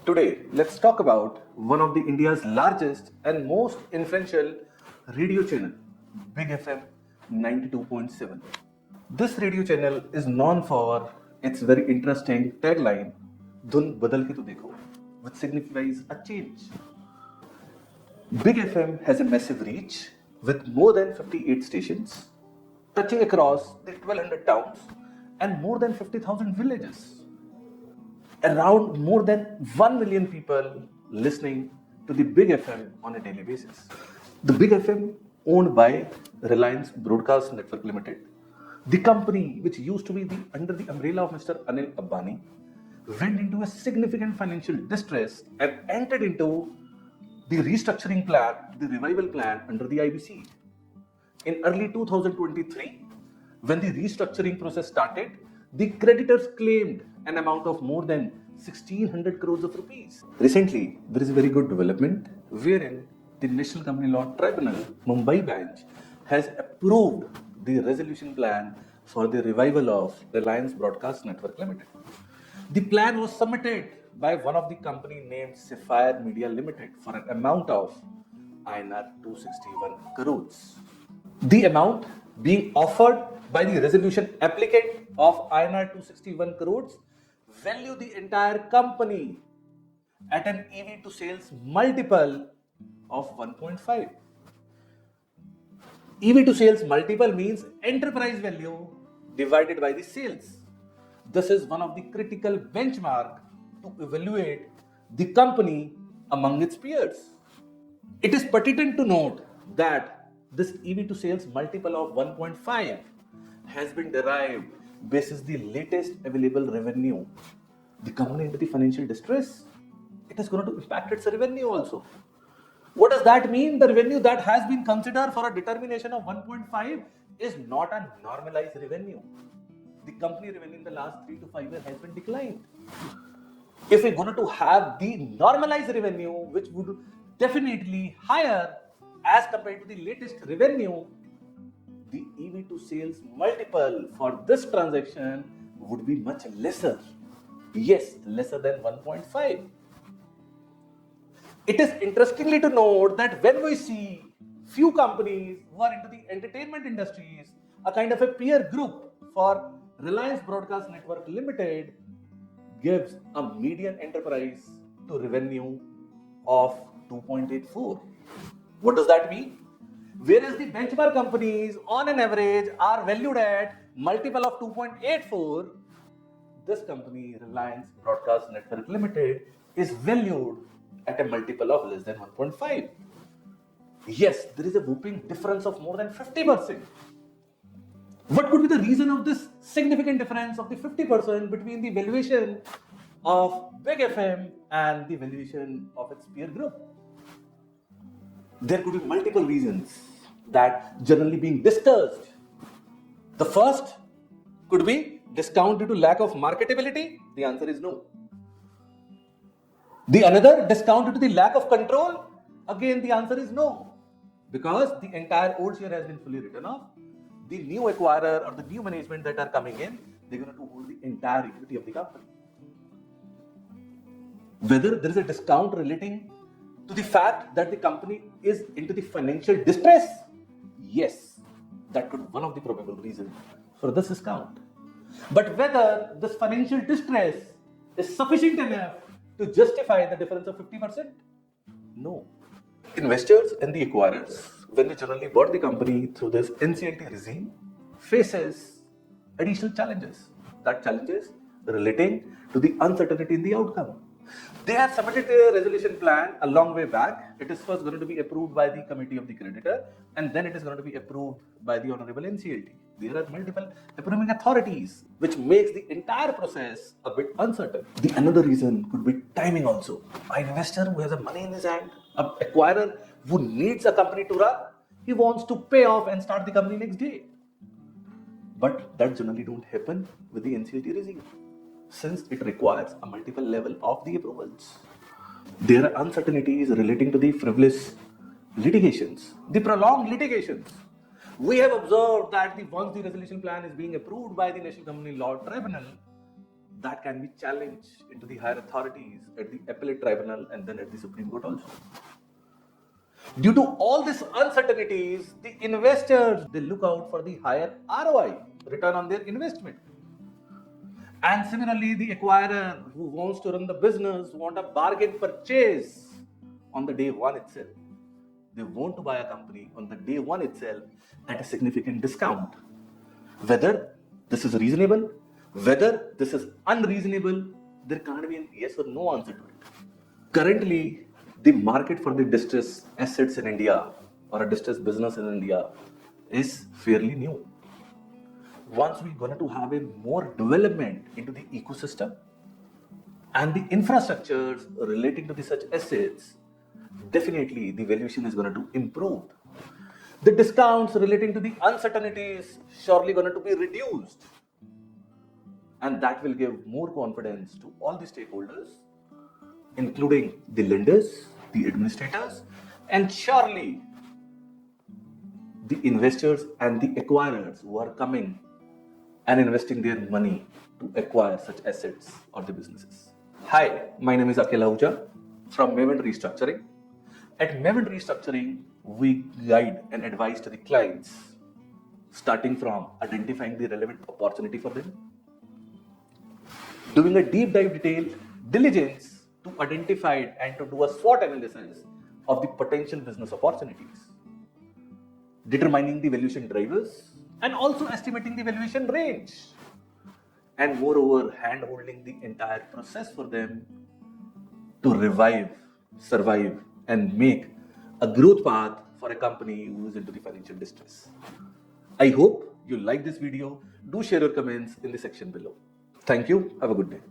Today, let's talk about one of the India's largest and most influential radio channel, Big FM 92.7. This radio channel is known for its very interesting tagline, Dhun Badal ke to Dekho, which signifies a change. Big FM has a massive reach with more than 58 stations, touching across the 1200 towns and more than 50,000 villages. Around more than 1 million people listening to the Big FM on a daily basis. The Big FM, owned by Reliance Broadcast Network Limited, the company which used to be under the umbrella of Mr. Anil Ambani, went into a significant financial distress and entered into the restructuring plan, the revival plan under the IBC. In early 2023, when the restructuring process started, the creditors claimed an amount of more than 1,600 crores of rupees. Recently, there is a very good development wherein the National Company Law Tribunal, Mumbai bench, has approved the resolution plan for the revival of Reliance Broadcast Network Limited. The plan was submitted by one of the company named Sapphire Media Limited for an amount of INR 261 crores. The amount being offered by the resolution applicant of INR 261 crores value the entire company at an EV to sales multiple of 1.5. EV to sales multiple means enterprise value divided by the sales. This is one of the critical benchmark to evaluate the company among its peers. It is pertinent to note that this EV to sales multiple of 1.5 has been derived basis the latest available revenue. The company into the financial distress, it is going to impact its revenue also. What does that mean? The revenue that has been considered for a determination of 1.5 is not a normalized revenue. The company revenue in the last 3 to 5 years has been declined. If we're going to have the normalized revenue, which would definitely higher as compared to the latest revenue, the EV to sales multiple for this transaction would be much lesser. Yes, lesser than 1.5. It is interestingly to note that when we see few companies who are into the entertainment industries, a kind of a peer group for Reliance Broadcast Network Limited gives a median enterprise to revenue of 2.84. What does that mean? Whereas the benchmark companies on an average are valued at multiple of 2.84, this company, Reliance Broadcast Network Limited, is valued at a multiple of less than 1.5. Yes, there is a whopping difference of more than 50%. What could be the reason of this significant difference of the 50% between the valuation of Big FM and the valuation of its peer group? There could be multiple reasons that generally being discussed. The first could be discount due to lack of marketability. The answer is no. The another, discount due to the lack of control. Again, the answer is no. Because the entire old share has been fully written off. The new acquirer or the new management that are coming in, they're going to hold the entire equity of the company. Whether there is a discount relating to the fact that the company is into the financial distress, yes, that could be one of the probable reasons for this discount. But whether this financial distress is sufficient enough to justify the difference of 50%? No. Investors and the acquirers, when they generally bought the company through this NCLT regime, faces additional challenges. That challenges relating to the uncertainty in the outcome. They have submitted a resolution plan a long way back. It is first going to be approved by the committee of the creditor, and then it is going to be approved by the Honorable NCLT. There are multiple approving authorities, which makes the entire process a bit uncertain. The another reason could be timing also. An investor who has a money in his hand, an acquirer who needs a company to run, he wants to pay off and start the company next day. But that generally don't happen with the NCLT regime, since it requires a multiple level of the approvals. There are uncertainties relating to the frivolous litigations, the prolonged litigations. We have observed that once the resolution plan is being approved by the National Company Law Tribunal, that can be challenged into the higher authorities at the appellate tribunal and then at the Supreme Court also. Due to all these uncertainties, the investors, they look out for the higher ROI, return on their investment. And similarly, the acquirer who wants to run the business want a bargain purchase on the day one itself. They want to buy a company on the day one itself at a significant discount. Whether this is reasonable, whether this is unreasonable, there can't be a yes or no answer to it. Currently, the market for the distressed assets in India or a distressed business in India is fairly new. Once we're going to have a more development into the ecosystem and the infrastructures relating to the such assets, definitely the valuation is going to improve. The discounts relating to the uncertainties surely going to be reduced, and that will give more confidence to all the stakeholders, including the lenders, the administrators, and surely the investors and the acquirers who are coming and investing their money to acquire such assets or the businesses. Hi, my name is 𝐚𝐿_𝐭𝐢𝐧𝐠 from 𝐚𝐿 Restructuring. At 𝐚𝐿 Restructuring, we guide and advise to the clients, starting from identifying the relevant opportunity for them, doing a deep dive detailed diligence to identify and to do a SWOT analysis of the potential business opportunities, determining the valuation drivers, and also estimating the valuation range, and moreover hand-holding the entire process for them to revive, survive, and make a growth path for a company who is into the financial distress. I hope you like this video. Do share your comments in the section below. Thank you. Have a good day.